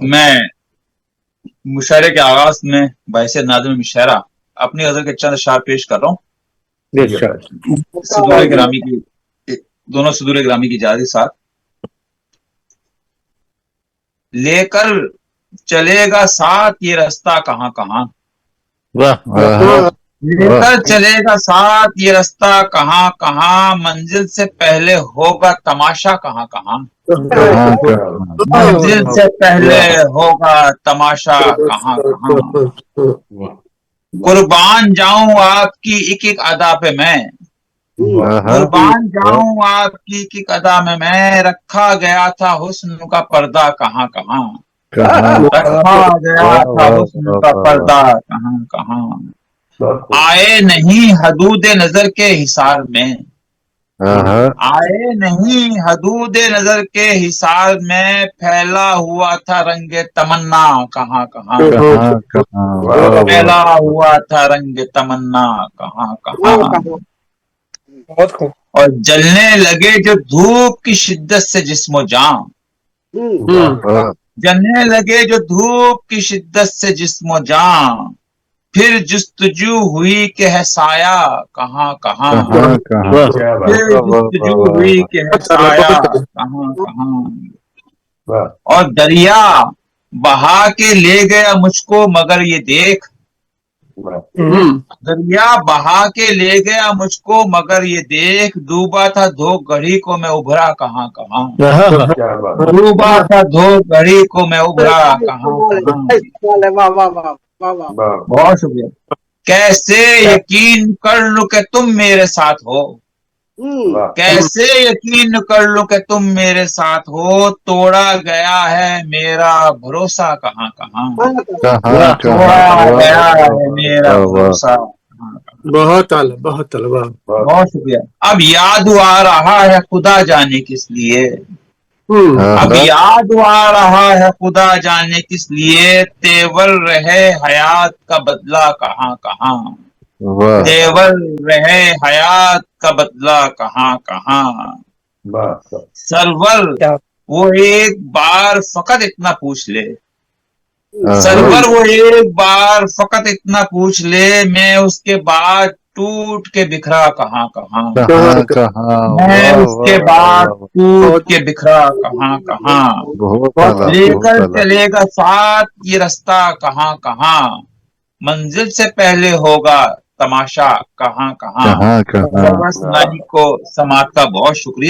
میں مشاعرے کے آغاز میں بحیثیت ناظم مشاعرہ اپنی غزل کے چند اشعار پیش کر رہا ہوں. صدور گرامی کی دونوں صدور گرامی کی اجازت کے ساتھ. لے کر چلے گا ساتھ یہ رستہ کہاں کہاں، لے کر چلے گا ساتھ یہ رستہ کہاں کہاں، منزل سے پہلے ہوگا تماشا کہاں کہاں، منزل سے پہلے ہوگا تماشا کہاں کہاں. قربان جاؤں آپ کی ایک ایک ادا پہ میں، قربان جاؤں آپ کی ایک ایک ادا میں رکھا گیا تھا حسن کا پردہ کہاں کہاں، رکھا گیا تھا حسن کا پردہ کہاں کہاں. آئے نہیں حدود نظر کے حصار میں، آئے نہیں حدود نظر کے حصار میں، پھیلا ہوا تھا رنگ تمنا کہاں کہاں، پھیلا ہوا تھا رنگ تمنا کہاں کہاں. اور جلنے لگے جو دھوپ کی شدت سے جسم و جان، جلنے لگے جو دھوپ کی شدت سے جسم و جان، پھر جستجو ہوئی کہ ہے سایہ کہاں کہاں، پھر جستجو ہوئی کہ ہے سایہ کہاں کہاں. اور دریا بہا کے لے گیا مجھ کو مگر یہ دیکھ، دریا بہا کے لے گیا مجھ کو مگر یہ دیکھ، ڈوبا تھا دھو گھڑی کو میں ابھرا کہاں کہاں، ڈوبا تھا دھو گھڑی کو میں ابھرا کہاں کہاں. بہت شکریہ. کیسے یقین کر لوں کہ تم میرے ساتھ ہو، کیسے یقین کر لوں کہ تم میرے ساتھ ہو، توڑا گیا ہے میرا بھروسہ کہاں کہاں، توڑا گیا ہے میرا بھروسہ کہاں کہاں. بہت اعلیٰ، بہت اعلیٰ. بہت شکریہ. اب یاد آ رہا ہے خدا جانے کس لیے، اب یاد آ رہا ہے خدا جانے کس لیے، تیور رہے حیات کا بدلہ کہاں کہاں، تیور رہے حیات کا بدلہ کہاں کہاں. سرور وہ ایک بار فقط اتنا پوچھ لے، سرور وہ ایک بار فقط اتنا پوچھ لے، میں اس کے بعد ٹوٹ کے بکھرا کہاں کہاں، میں اس کے بعد ٹوٹ کے بکھرا کہاں کہاں. لے کر چلے گا ساتھ یہ رستہ کہاں کہاں، منزل سے پہلے ہوگا تماشا کہاں کہاں. سنائی کو سماعت کا بہت شکریہ.